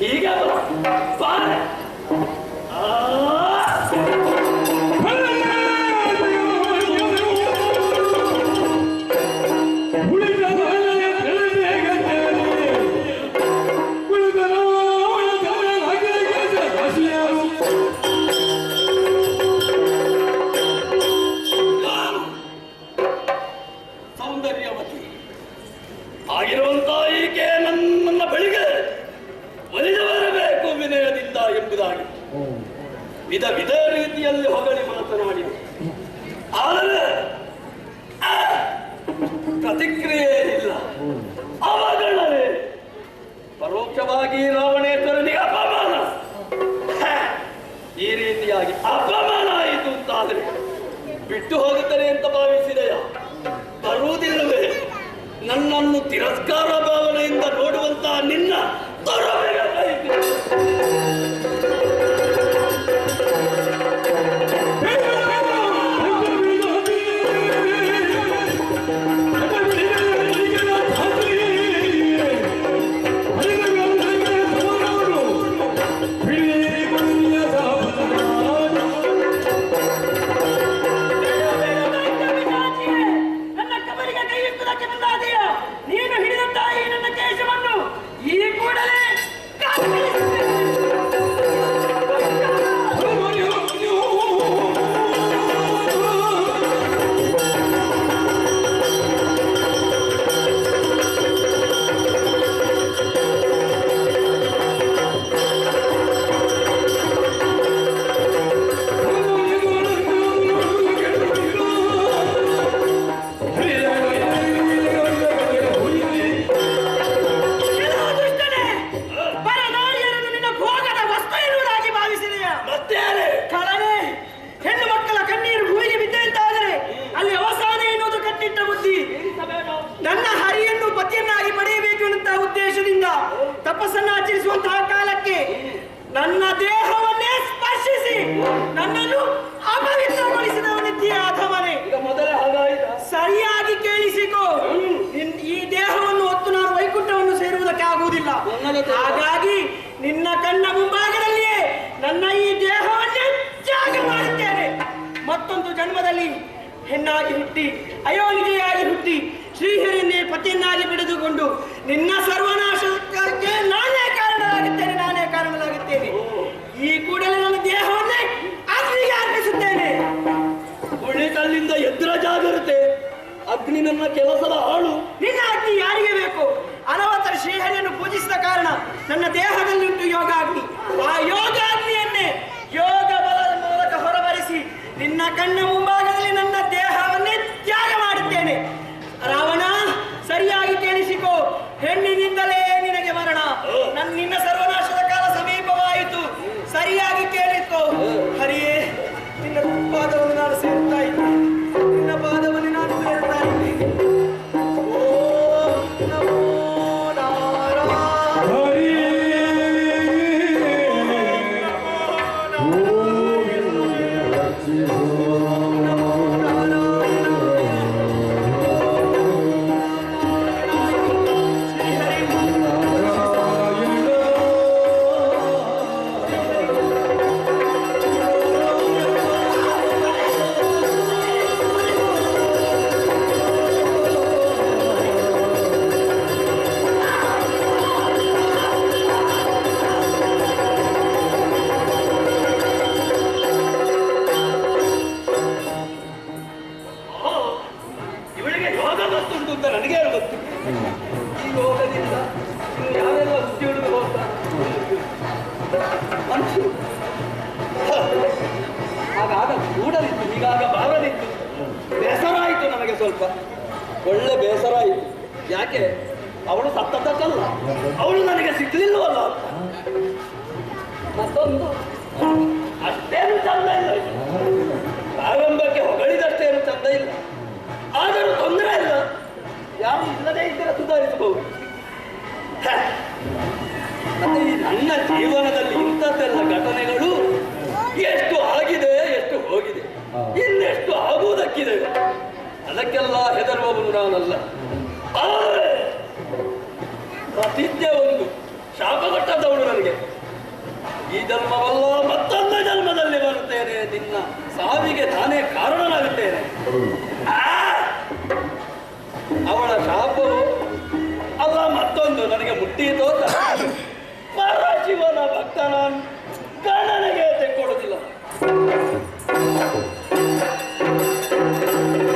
ಈಗ ಬಾರೆ ವಿಧ ವಿಧ ರೀತಿಯಲ್ಲಿ ಹೊಗಳಿ ಮಾತನಾಡಿದೆ. ಆದರೆ ಪ್ರತಿಕ್ರಿಯೆ ಇಲ್ಲ. ಅವಗಳೇ ಪರೋಕ್ಷವಾಗಿ ರಾವಣೇಶ್ವರನಿಗೆ ಅಪಮಾನ. ಈ ರೀತಿಯಾಗಿ ಅಪಮಾನ ಆಯಿತು ಅಂತಾದರೆ ಬಿಟ್ಟು ಹೋಗುತ್ತದೆ ಅಂತ ಭಾವಿಸಿದೆಯಾ? ಬರುವುದಿಲ್ಲವೇ? ನನ್ನನ್ನು ತಿರಸ್ಕಾರ ಭಾವನೆಯಿಂದ ನೋಡುವಂತಹ ನಿನ್ನ ತರಬೇಕೈತೆ. ನನ್ನ ಹರಿಯನ್ನು ಪತಿಯನ್ನಾಗಿ ಪಡೆಯಬೇಕು ಎನ್ನುವಂತಹ ಉದ್ದೇಶದಿಂದ ತಪಸ್ಸನ್ನು ಆಚರಿಸುವಂತಹ ಕಾಲಕ್ಕೆ ನನ್ನ ದೇಹವನ್ನೇ ಸ್ಪರ್ಶಿಸಿ ನನ್ನನ್ನು ಅಪವಿತ್ರಗೊಳಿಸಿದವನಿದ್ದೀಯ ಅಧಮನೆ. ಸರಿಯಾಗಿ ಕೇಳಿಸಿಕೋ, ಈ ದೇಹವನ್ನು ಹೊತ್ತು ನಾನು ವೈಕುಂಠವನ್ನು ಸೇರುವುದಕ್ಕೆ ಆಗುವುದಿಲ್ಲ. ಹಾಗಾಗಿ ನಿನ್ನ ಕಣ್ಣ ಮುಂಭಾಗದಲ್ಲಿಯೇ ನನ್ನ ಈ ದೇಹವನ್ನೇ ತ್ಯಾಗ ಮಾಡುತ್ತೇನೆ. ಮತ್ತೊಂದು ಜನ್ಮದಲ್ಲಿ ಹೆಣ್ಣಾಗಿ ಹುಟ್ಟಿ ಅಯೋನಿಗೆಯಾಗಿ ಹುಟ್ಟಿ ಶ್ರೀಹರಿಯನ್ನೇ ಪತಿಯನ್ನಾಗಿ ಬಿಡಿದುಕೊಂಡು ನಿನ್ನ ಸರ್ವನಾಶಕ್ಕೆ ನಾನೇ ಕಾರಣನಾಗುತ್ತೇನೆ. ಈ ಕೂಡಲೇ ನನ್ನ ದೇಹವನ್ನೇ ಅಗ್ನಿಗೆ ಅರ್ಪಿಸುತ್ತೇನೆ. ಉಳಿತಲ್ಲಿಂದ ಎದ್ರ ಜಾಗರುತ್ತೆ. ಅಗ್ನಿ ನನ್ನ ಕೆಲಸದ ಆಳು. ನಿನ್ನ ಅಗ್ನಿ ಯಾರಿಗೆ ಬೇಕು? ಅನವತರ ಶ್ರೀಹರಿಯನ್ನು ಪೂಜಿಸಿದ ಕಾರಣ ನನ್ನ ದೇಹದಲ್ಲಿಂಟು ಯೋಗಾಗ್ನಿ. ಆ ಯೋಗಾಗ್ನಿಯನ್ನೇ ಯೋಗ ಬಲದ ಮೂಲಕ ಹೊರಬರಿಸಿ ನಿನ್ನ ಕಣ್ಣ ಮುಂಭಾಗದಲ್ಲಿ ನನ್ನ ದೇಹವನ್ನೇ ತ್ಯಾಗ ಮಾಡುತ್ತೇನೆ. ರಾವಣ, ಸರಿಯಾಗಿ ಕೇಳಿಸಿಕೋ, ಹೆಣ್ಣಿನಿಂದಲೇ ನಿನಗೆ ಮರಣ. ನಿನ್ನ ಸರ್ವನಾಶದ ಕಾಲ ಸಮೀಪವಾಯಿತು. ಸರಿಯಾಗಿ ಕೇಳಿಕೋ. ಹರಿಯೇ, ನಿನ್ನ ಪಾದವನ್ನು ನಾನು ಸೇರ್ತಾ ಇದ್ದೀನಿ. ನಿನ್ನ ಪಾದವನ್ನು ನಾನು ಸೇರ್ತಾ ಇದ್ದೀನಿ. ಸ್ವಲ್ಪ ಒಳ್ಳೆ ಬೇಸರ ಆಯಿತು. ಯಾಕೆ? ಅವಳು ಸತ್ತದ್ದಕ್ಕಲ್ಲ, ಅವಳು ನನಗೆ ಸಿಗ್ಲಿಲ್ವಲ್ಲ. ಮತ್ತೊಂದು ಅಷ್ಟೇನು ಚಂದ ಇಲ್ಲ. ಪ್ರಾರಂಭಕ್ಕೆ ಹೊಗಳಿದಷ್ಟೇನು ಚಂದ ಇಲ್ಲ. ಆದರೂ ತೊಂದರೆ ಇಲ್ಲ. ಯಾರು ಇಲ್ಲದೇ ಇದ್ದರೆ ಸುಧಾರಿಸಬಹುದು. ಮತ್ತೆ ಈ ನನ್ನ ಜೀವನದಲ್ಲಿ ಇಂಥದ್ದೆಲ್ಲ ಘಟನೆಗಳು ಎಷ್ಟು ಆಗಿದೆ, ಎಷ್ಟು ಹೋಗಿದೆ, ಇನ್ನೆಷ್ಟು ಆಗುವುದಕ್ಕಿದೆ. ಅದಕ್ಕೆಲ್ಲ ಹೆದರುವವನು ನಾನಲ್ಲ. ಆದರೆ ಪ್ರತಿಜ್ಞೆ ಒಂದು, ಶಾಪ ಕೊಟ್ಟದ್ದವಳು ನನಗೆ. ಈ ಜನ್ಮವಲ್ಲ ಮತ್ತೊಂದು ಜನ್ಮದಲ್ಲಿ ಬರುತ್ತೇನೆ, ನಿನ್ನ ಸಾವಿಗೆ ನಾನೇ ಕಾರಣನಾಗುತ್ತೇನೆ. ಅವಳ ಶಾಪವು ಅಲ್ಲ ಮತ್ತೊಂದು ನನಗೆ ಮುಟ್ಟೀತೋ ಪರಶಿವನ ಭಕ್ತ ನಾನು.